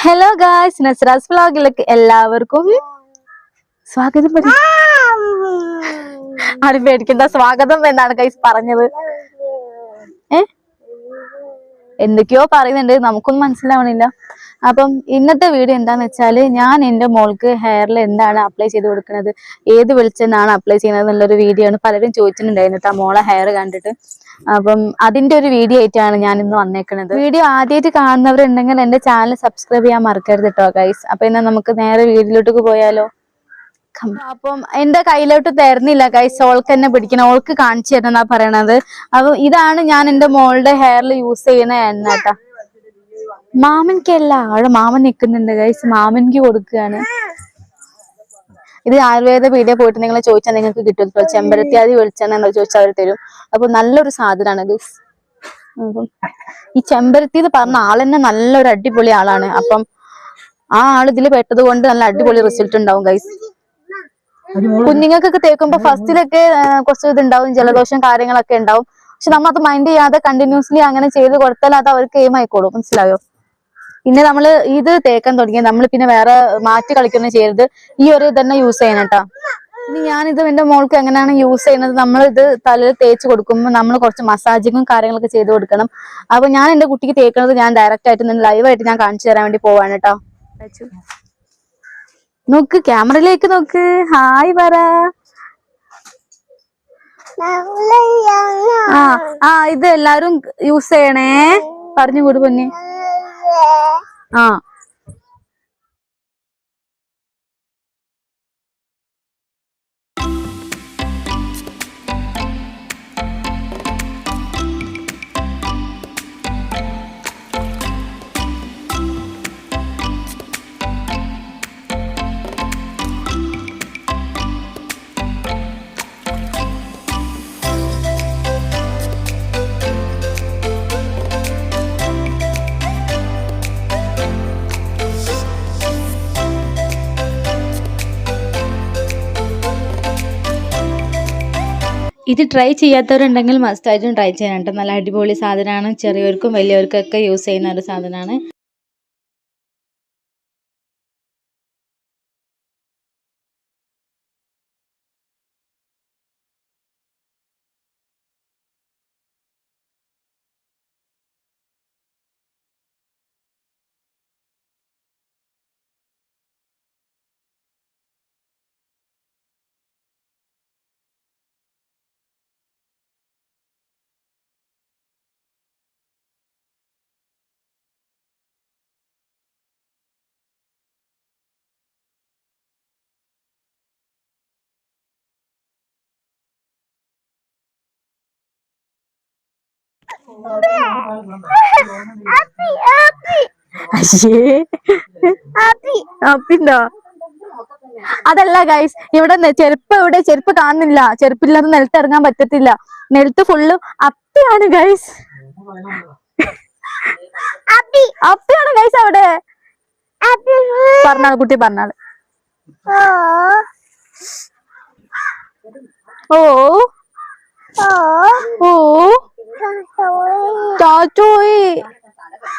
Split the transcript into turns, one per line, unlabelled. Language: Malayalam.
ഹലോ ഗായ്സ്, നസ്രാസ് വ്ലോഗിലേക്ക് എല്ലാവർക്കും സ്വാഗതം. ആരും പേടിക്കണ്ട, സ്വാഗതം എന്നാണ് ഗൈസ് പറഞ്ഞത്. എന്തൊക്കെയോ പറയുന്നുണ്ട്, നമുക്കൊന്നും മനസ്സിലാവണില്ല. അപ്പം ഇന്നത്തെ വീഡിയോ എന്താന്ന് വെച്ചാല്, ഞാൻ എന്റെ മോൾക്ക് ഹെയറിൽ എന്താണ് അപ്ലൈ ചെയ്ത് കൊടുക്കുന്നത്, ഏത് വെളിച്ചെണ്ണാണ് അപ്ലൈ ചെയ്യുന്നത് എന്നുള്ളൊരു വീഡിയോ ആണ്. പലരും ചോദിച്ചിട്ടുണ്ടായിരുന്നു കേട്ടോ മോളെ ഹെയർ കണ്ടിട്ട്. അപ്പം അതിന്റെ ഒരു വീഡിയോ ആയിട്ടാണ് ഞാൻ ഇന്ന് വന്നേക്കുന്നത്. വീഡിയോ ആദ്യമായിട്ട് കാണുന്നവരുണ്ടെങ്കിൽ എന്റെ ചാനൽ സബ്സ്ക്രൈബ് ചെയ്യാൻ മറക്കരുത് കേട്ടോ ഗൈസ്. അപ്പൊ ഇന്ന് നമുക്ക് നേരെ വീഡിയോയിലോട്ട് പോയാലോ. അപ്പം എന്റെ കയ്യിലോട്ട് തരുന്നില്ല ഗൈസ്, ഓൾക്ക് എന്നെ പിടിക്കണം, ഓൾക്ക് കാണിച്ചു തരുന്നാ പറയണത്. അപ്പൊ ഇതാണ് ഞാൻ എന്റെ മോളുടെ ഹെയറിൽ യൂസ് ചെയ്യുന്ന എണ്ണ കേട്ടാ. മാമൻക്കല്ല, അവിടെ മാമൻ നിൽക്കുന്നുണ്ട് ഗൈസ്, മാമൻക്ക് കൊടുക്കുകയാണ്. ഇത് ആയുർവേദ പീഡിയ പോയിട്ട് നിങ്ങൾ ചോദിച്ചാൽ നിങ്ങൾക്ക് കിട്ടും. ചെമ്പരത്തിയാതി വെളിച്ചെണ്ണ ചോദിച്ചാൽ അവർ തരും. അപ്പൊ നല്ലൊരു സാധനമാണ് ഗൈസ്. ഈ ചെമ്പരത്തി എന്ന് പറഞ്ഞ ആളെന്നെ നല്ലൊരു അടിപൊളി ആളാണ്. അപ്പം ആ ആൾ ഇതിൽ പെട്ടത് കൊണ്ട് നല്ല അടിപൊളി റിസൾട്ട് ഉണ്ടാവും ഗൈസ്. കുഞ്ഞുങ്ങൾക്കൊക്കെ തേക്കുമ്പോ ഫസ്റ്റിലൊക്കെ കുറച്ച് ഇതുണ്ടാവും, ജലദോഷം കാര്യങ്ങളൊക്കെ ഉണ്ടാവും. പക്ഷെ നമ്മൾ അത് മൈൻഡ് ചെയ്യാതെ കണ്ടിന്യൂസ്ലി അങ്ങനെ ചെയ്ത് കൊടുത്താൽ അത് അവർക്ക് എയിം ആയിക്കോളും. മനസ്സിലായോ? പിന്നെ നമ്മള് ഇത് തേക്കാൻ തുടങ്ങിയ നമ്മൾ പിന്നെ വേറെ മാറ്റി കളിക്കൊന്നും ചെയ്യരുത്. ഈ ഒരു ഇതന്നെ യൂസ് ചെയ്യണം കേട്ടോ. ഇനി ഞാനിത് എന്റെ മോൾക്ക് എങ്ങനെയാണ് യൂസ് ചെയ്യുന്നത്, നമ്മൾ ഇത് തലയിൽ തേച്ച് കൊടുക്കുമ്പോൾ നമ്മൾ കുറച്ച് മസാജിങ്ങും കാര്യങ്ങളൊക്കെ ചെയ്ത് കൊടുക്കണം. അപ്പൊ ഞാൻ എന്റെ കുട്ടിക്ക് തേക്കുന്നത് ഞാൻ ഡയറക്റ്റ് ആയിട്ട് ലൈവായിട്ട് ഞാൻ കാണിച്ചു തരാൻ വേണ്ടി പോവാണ് കേട്ടോ. നോക്ക്, ക്യാമറയിലേക്ക് നോക്ക്, ഹായ് പറ. ഇത് എല്ലാരും യൂസ് ചെയ്യണേ, പറഞ്ഞു കൂട് പൊന്നെ. ഇത് ട്രൈ ചെയ്യാത്തവരുണ്ടെങ്കിൽ മസ്റ്റായിട്ടും ട്രൈ ചെയ്യാൻ കേട്ടോ. നല്ല അടിപൊളി സാധനമാണ്, ചെറിയവർക്കും വലിയവർക്കൊക്കെ യൂസ് ചെയ്യുന്ന ഒരു സാധനമാണ്. അപ്പിണ്ടോ? അതല്ല ഗൈസ്, ഇവിടെ ചെരുപ്പ് കാണുന്നില്ല. ചെരുപ്പില്ലാതെ നിലത്ത് ഇറങ്ങാൻ പറ്റത്തില്ല. നിലത്ത് ഫുള്ള് അപ്പിയാണ് ഗൈസ്. അപ്പിയാണ് ഗൈസ് അവിടെ. പറഞ്ഞാൾ കുട്ടി, പറഞ്ഞാൾ. ഓ ഓ ടാറ്റോയി.